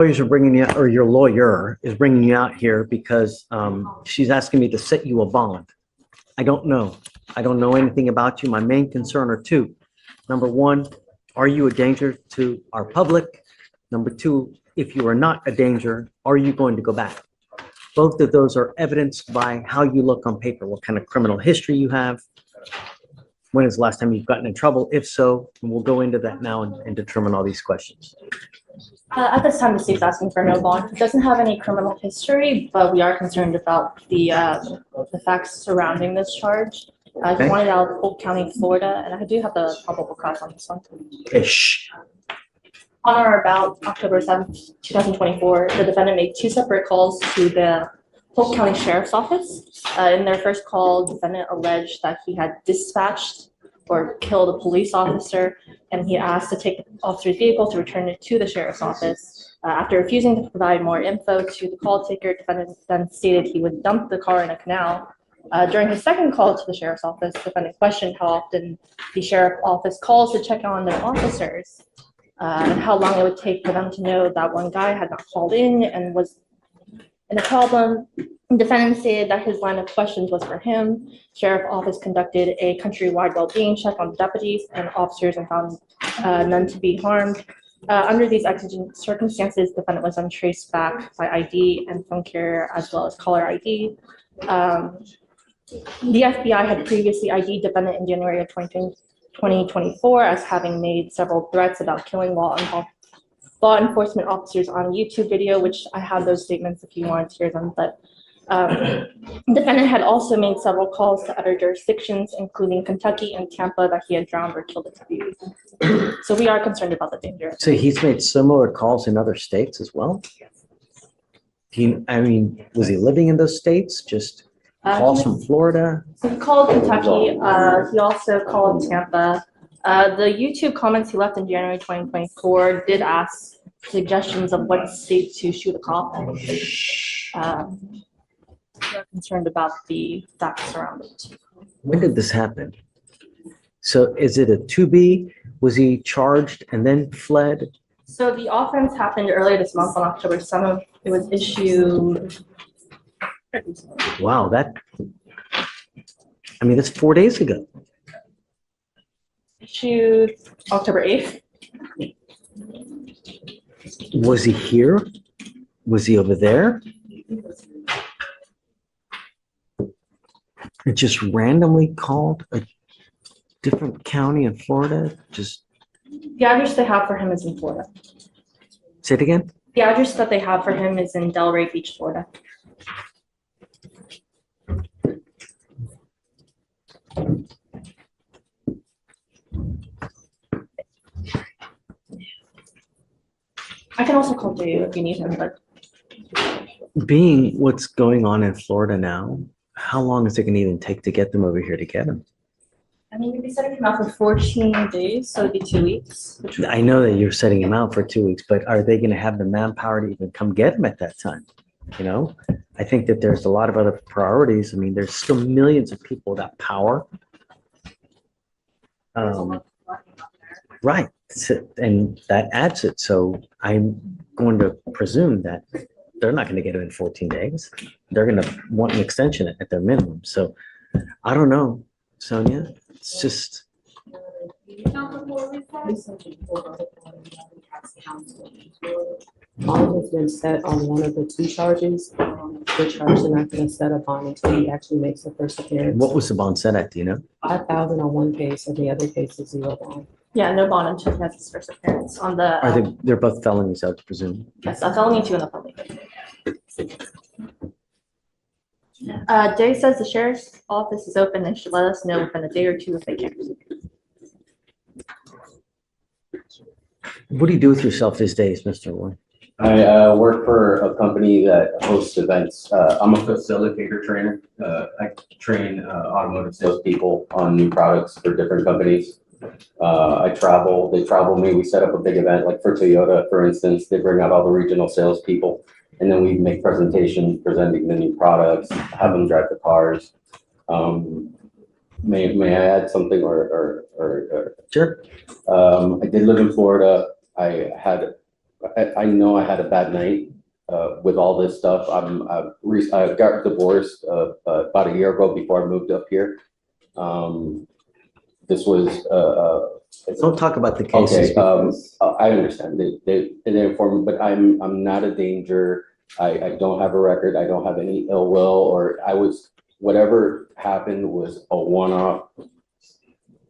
Lawyers are bringing you, or your lawyer is bringing you out here because she's asking me to set you a bond. I don't know. I don't know anything about you. My main concern are two. Number one, are you a danger to our public? Number two, if you are not a danger, are you going to go back? Both of those are evidenced by how you look on paper, what kind of criminal history you have. When is the last time you've gotten in trouble? If so, we'll go into that now and determine all these questions. At this time, the state's asking for no bond. He doesn't have any criminal history, but we are concerned about the facts surrounding this charge. He wanted out of Polk County, Florida, and I do have the probable cause on this one. Ish. On or about October 7th, 2024, the defendant made two separate calls to the Polk County Sheriff's Office. In their first call, the defendant alleged that he had dispatched or killed a police officer, and he asked to take the officer's vehicle to return it to the sheriff's office. After refusing to provide more info to the call taker, defendant then stated he would dump the car in a canal. During his second call to the sheriff's office, defendant questioned how often the sheriff's office calls to check on their officers, and how long it would take for them to know that one guy had not called in and was in a problem. The defendant stated that his line of questions was for him. Sheriff's office conducted a countrywide well-being check on the deputies and officers and found none to be harmed. Under these exigent circumstances, the defendant was then traced back by ID and phone carrier as well as caller ID. The FBI had previously ID'd defendant in January of 2024 as having made several threats about killing law enforcement officers on YouTube video, which I have those statements if you want to hear them. But defendant had also made several calls to other jurisdictions, including Kentucky and Tampa, that he had drowned or killed a deputy. So we are concerned about the danger. So he's made similar calls in other states as well? I mean, was he living in those states? Just calls from Florida? So he called Kentucky. He also called Tampa. The YouTube comments he left in January 2024 did ask suggestions of what state to shoot a cop in. We're concerned about the facts around it. When did this happen? So is it a 2B? Was he charged and then fled? So the offense happened earlier this month on October 7th. It was issued. Wow, I mean, that's 4 days ago. Issued October 8th. Was he here? Was he over there? It just randomly called a different county in Florida? Just the address they have for him is in Florida. Say it again? The address that they have for him is in Delray Beach, Florida. I can also call you if you need him, but being what's going on in Florida now, how long is it going to even take to get them over here to get him? I mean, we set him out for 14 days, so it'd be 2 weeks. I know that you're setting him out for 2 weeks, but are they going to have the manpower to even come get him at that time? You know, I think that there's a lot of other priorities. I mean, there's still millions of people without power. Right. And that adds it. So I'm going to presume that they're not going to get it in 14 days. They're going to want an extension at their minimum. So I don't know, Sonia. It's just. Bond has been set on one of the two charges. The charge is not going to set a bond until he actually makes the first appearance. What was the bond set at? Do you know? 5,000 on one case, and the other case is 0 bond. Yeah, no bond until he has his first appearance on the. Are they're both felonies, I would presume? Yes, a felony 2 in the felony. Jay says the sheriff's office is open and should let us know within a day or two if they can. What do you do with yourself these days, Mr. Warren? I work for a company that hosts events. I'm a facilitator trainer. I train automotive salespeople on new products for different companies. I travel, they travel me. We set up a big event, like for Toyota, for instance. They bring out all the regional salespeople, and then we make presentations presenting the new products, have them drive the cars. May I add something or Sure. I did live in Florida. I had I know I had a bad night with all this stuff. I got divorced about a year ago before I moved up here. This was Don't talk about the cases. okay. I understand. They informed me, but I'm not a danger. I don't have a record. I don't have any ill will, or whatever happened was a one-off.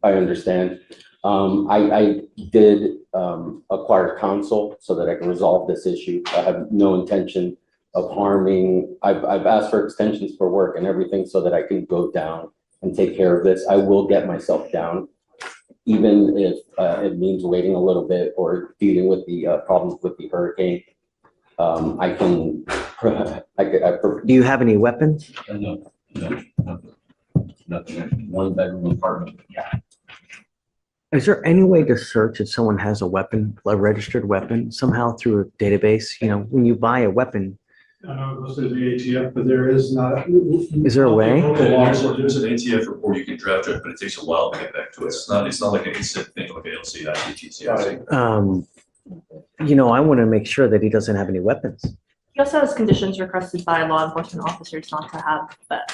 I understand. I did acquire counsel so that I can resolve this issue. I have no intention of harming. I've asked for extensions for work and everything so that I can go down and take care of this. I will get myself down, even if it means waiting a little bit or dealing with the problems with the hurricane. I can. Do you have any weapons? No, nothing. One bedroom apartment. Yeah. Is there any way to search if someone has a weapon, a registered weapon, somehow through a database? You know, when you buy a weapon, I know it goes to the ATF, but there is not. Is there a way? There's an ATF report you can draft it, but it takes a while to get back to us. It's not like an instant thing like ALC, ICTC. You know, I want to make sure that he doesn't have any weapons. He also has conditions requested by law enforcement officers not to have, but.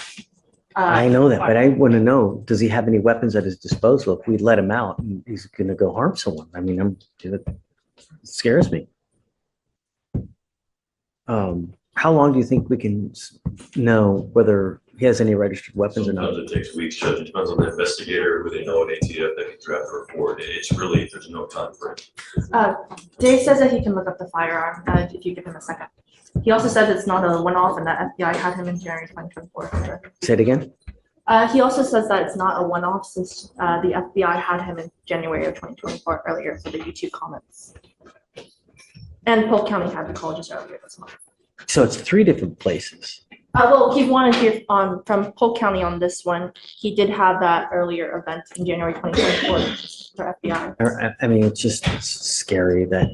I know that, but I want to know, does he have any weapons at his disposal? If we let him out, he's going to go harm someone. I mean, it scares me. How long do you think we can know whether he has any registered weapons or not? Sometimes it takes weeks, Judge. It depends on the investigator, who they know an ATF that can draft a report. It's really, there's no time frame. Dave says that he can look up the firearm if you give him a second. He also said it's not a one-off and that FBI had him in January 2024. Say it again? He also says that it's not a one-off since the FBI had him in January of 2024 earlier for the YouTube comments. And Polk County had the call just earlier this month. So it's 3 different places. Well, he wanted to hear from Polk County on this one. He did have that earlier event in January 2024 for FBI. I mean, it's scary that,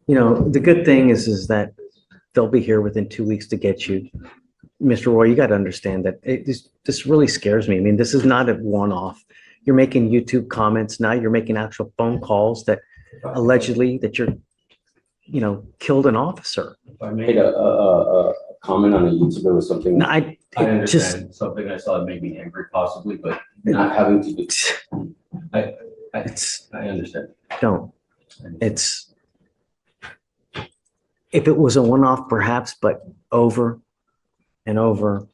you know, the good thing is that they'll be here within 2 weeks to get you. Mr. Roy, you got to understand that this really scares me. I mean, this is not a one-off. You're making YouTube comments. Now you're making actual phone calls that allegedly that you're, you know, killed an officer. If I made a comment on a YouTuber was something. No, I understand something I saw that made me angry possibly, but not having to do. I understand. Don't. If it was a one-off, perhaps, but over and over,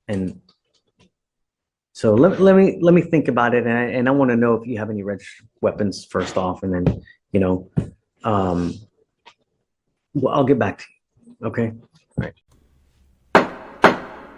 and so let me think about it, and I want to know if you have any registered weapons first off, and then, you know, well, I'll get back to you. Okay. All right.